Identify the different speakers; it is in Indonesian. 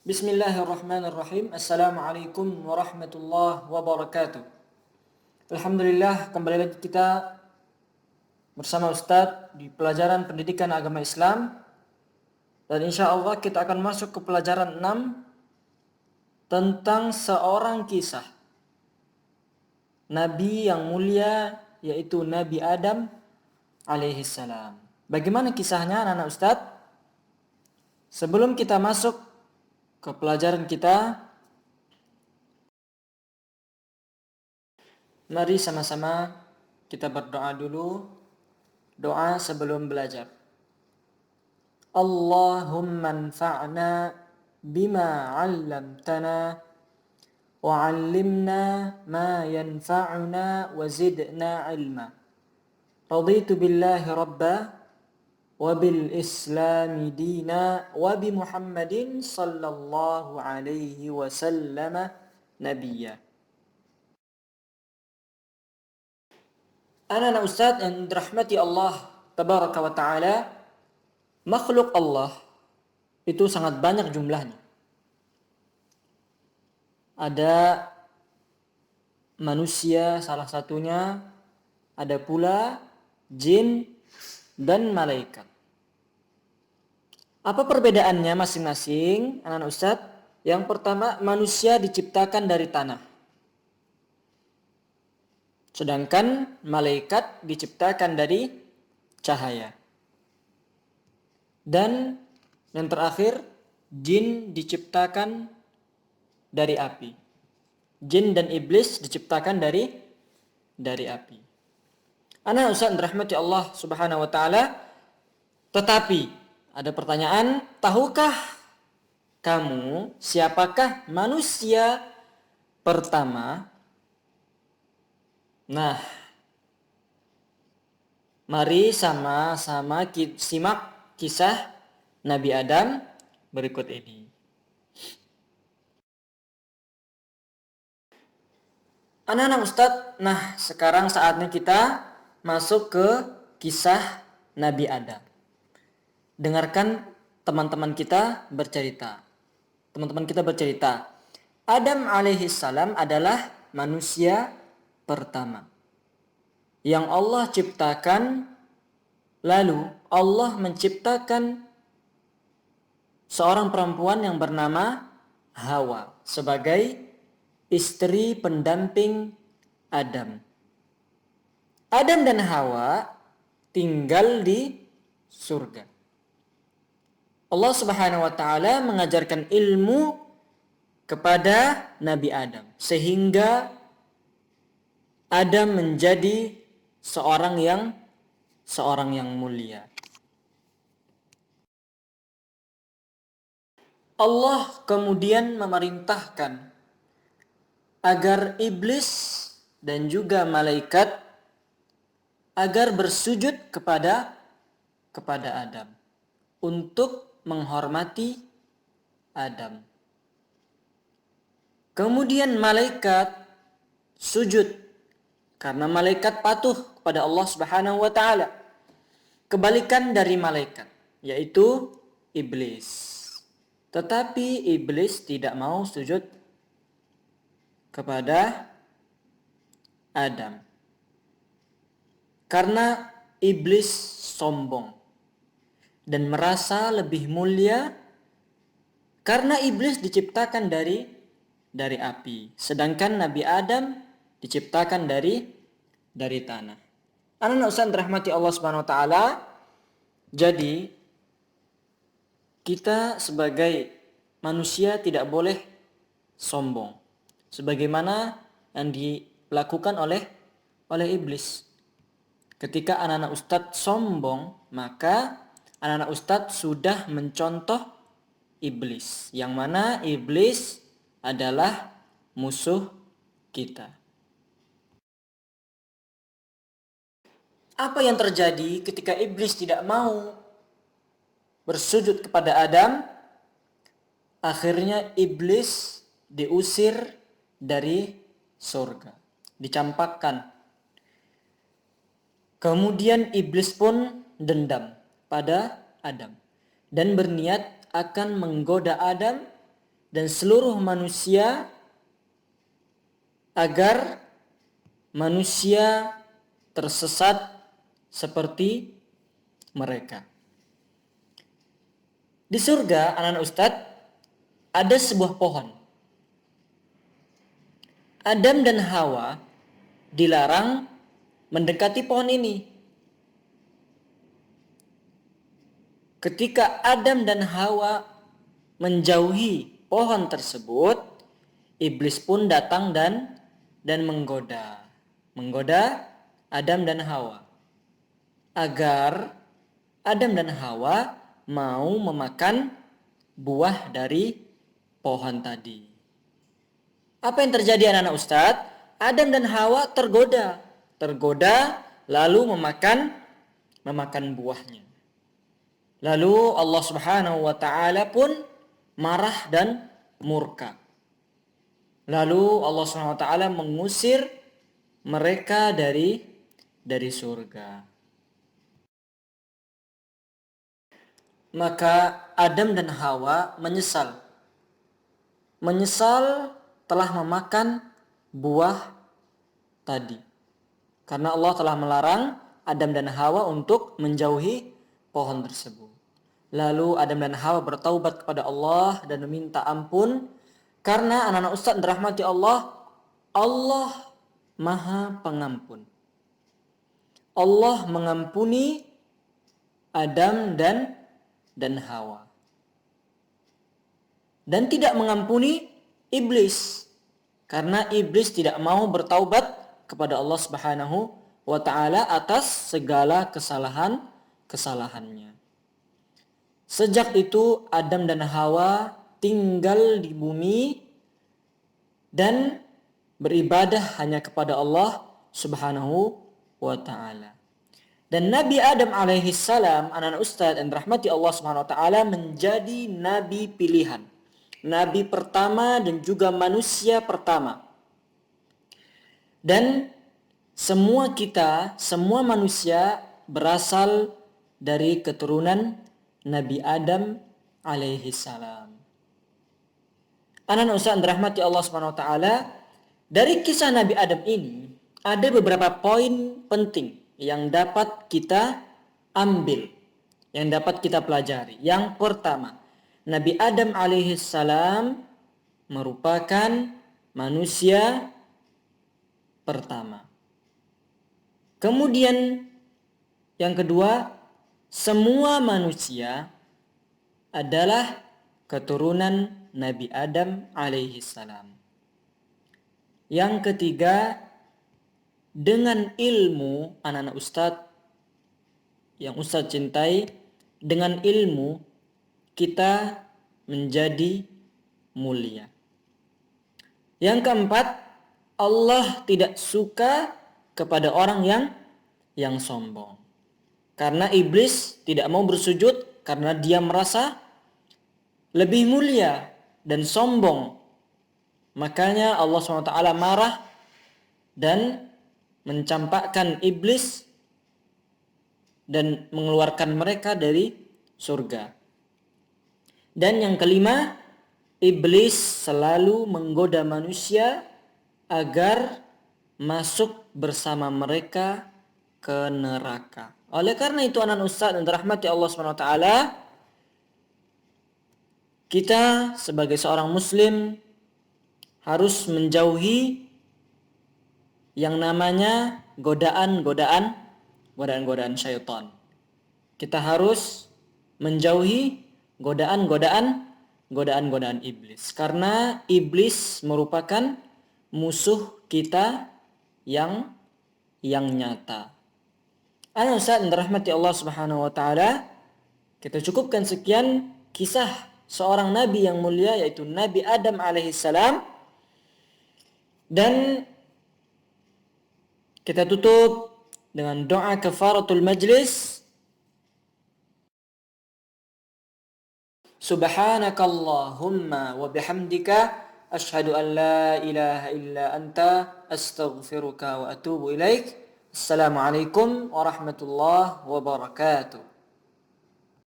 Speaker 1: Bismillahirrahmanirrahim. Assalamualaikum warahmatullahi wabarakatuh. Alhamdulillah, kembali lagi kita bersama Ustadz di pelajaran pendidikan agama Islam. Dan insya Allah kita akan masuk ke pelajaran 6 tentang seorang kisah Nabi yang mulia, yaitu Nabi Adam alaihissalam. Bagaimana kisahnya anak-anak Ustadz? Sebelum kita masuk ke pelajaran kita, mari sama-sama kita berdoa dulu. Doa sebelum belajar. Allahumma anfa'na bima 'allamtana wa 'allimna ma yanfa'una wa zidna 'ilma. Raditu billahi rabba wa bil islami dina wa bi Muhammadin sallallahu alaihi wasallam nabiyya. Anak-anak Ustaz yang dirahmati Allah tabaraka wa ta'ala, makhluk Allah itu sangat banyak jumlahnya. Ada manusia salah satunya, ada pula jin dan malaikat. Apa perbedaannya masing-masing, anak-anak Ustaz? Yang pertama, manusia diciptakan dari tanah. Sedangkan malaikat diciptakan dari cahaya. Dan yang terakhir, jin diciptakan dari api. Jin dan iblis diciptakan dari api. Anak Ustaz rahmati Allah Subhanahu wa taala. Tetapi ada pertanyaan, tahukah kamu siapakah manusia pertama? Nah, mari sama-sama simak kisah Nabi Adam berikut ini. Anak-anak Ustadz, nah sekarang saatnya kita masuk ke kisah Nabi Adam. Dengarkan teman-teman kita bercerita. Adam alaihissalam adalah manusia pertama yang Allah ciptakan. Lalu Allah menciptakan seorang perempuan yang bernama Hawa sebagai istri pendamping Adam. Adam dan Hawa tinggal di surga. Allah Subhanahu wa taala mengajarkan ilmu kepada Nabi Adam sehingga Adam menjadi seorang yang mulia. Allah kemudian memerintahkan agar iblis dan juga malaikat agar bersujud kepada Adam untuk menghormati Adam. Kemudian malaikat sujud karena malaikat patuh kepada Allah Subhanahu wa taala. Kebalikan dari malaikat, yaitu iblis. Tetapi iblis tidak mau sujud kepada Adam. Karena iblis sombong dan merasa lebih mulia karena iblis diciptakan dari api, sedangkan Nabi Adam diciptakan dari tanah. Anak-anak Ustaz rahmati Allah Subhanahu wa taala, jadi kita sebagai manusia tidak boleh sombong sebagaimana yang dilakukan oleh iblis. Ketika anak-anak Ustaz sombong, maka anak-anak Ustaz sudah mencontoh iblis, yang mana iblis adalah musuh kita. Apa yang terjadi ketika iblis tidak mau bersujud kepada Adam? Akhirnya iblis diusir dari surga, dicampakkan. Kemudian iblis pun dendam pada Adam dan berniat akan menggoda Adam dan seluruh manusia agar manusia tersesat seperti mereka. Di surga, anak-anak Ustadz, ada sebuah pohon. Adam dan Hawa dilarang mendekati pohon ini. Ketika Adam dan Hawa menjauhi pohon tersebut, iblis pun datang dan menggoda Adam dan Hawa agar Adam dan Hawa mau memakan buah dari pohon tadi. Apa yang terjadi anak-anak Ustadz? Adam dan Hawa tergoda lalu memakan buahnya. Lalu Allah Subhanahu wa taala pun marah dan murka. Lalu Allah Subhanahu wa taala mengusir mereka dari surga. Maka Adam dan Hawa menyesal telah memakan buah tadi. Karena Allah telah melarang Adam dan Hawa untuk menjauhi pohon tersebut. Lalu Adam dan Hawa bertaubat kepada Allah dan meminta ampun. Karena anak-anak Ustadz dirahmati Allah, Allah Maha Pengampun. Allah mengampuni Adam dan Hawa. Dan tidak mengampuni iblis. Karena iblis tidak mau bertaubat kepada Allah Subhanahu wa taala atas segala kesalahannya. Sejak itu Adam dan Hawa tinggal di bumi dan beribadah hanya kepada Allah Subhanahu wa taala. Dan Nabi Adam alaihi salam, anak-anak Ustadz yang dirahmati Allah Subhanahu wa taala, menjadi nabi pilihan. Nabi pertama dan juga manusia pertama. Dan semua manusia berasal dari keturunan Nabi Adam alaihi salam. Anak-anak Ustadz dirahmati Allah Subhanahu wa taala, dari kisah Nabi Adam ini ada beberapa poin penting yang dapat kita ambil, yang dapat kita pelajari. Yang pertama, Nabi Adam alaihi salam merupakan manusia pertama. Kemudian yang kedua, semua manusia adalah keturunan Nabi Adam alaihi salam. Yang ketiga, dengan ilmu, anak-anak Ustadz yang Ustadz cintai, dengan ilmu kita menjadi mulia. Yang keempat, Allah tidak suka kepada orang yang sombong. Karena iblis tidak mau bersujud karena dia merasa lebih mulia dan sombong. Makanya Allah SWT marah dan mencampakkan iblis dan mengeluarkan mereka dari surga. Dan yang kelima, iblis selalu menggoda manusia agar masuk bersama mereka ke neraka. Oleh karena itu anak Ustaz dan rahmati Allah SWT, kita sebagai seorang muslim harus menjauhi yang namanya godaan-godaan syaitan. Kita harus menjauhi godaan-godaan iblis. Karena iblis merupakan musuh kita yang nyata. Anak Ustaz dan rahmati Allah Subhanahu wa taala, kita cukupkan sekian kisah seorang nabi yang mulia, yaitu Nabi Adam alaihi salam. Dan kita tutup dengan doa kafaratul majlis. Subhanakallahumma wa bihamdika asyhadu an la ilaha illa anta astaghfiruka wa atubu ilaik. Assalamualaikum warahmatullahi wabarakatuh.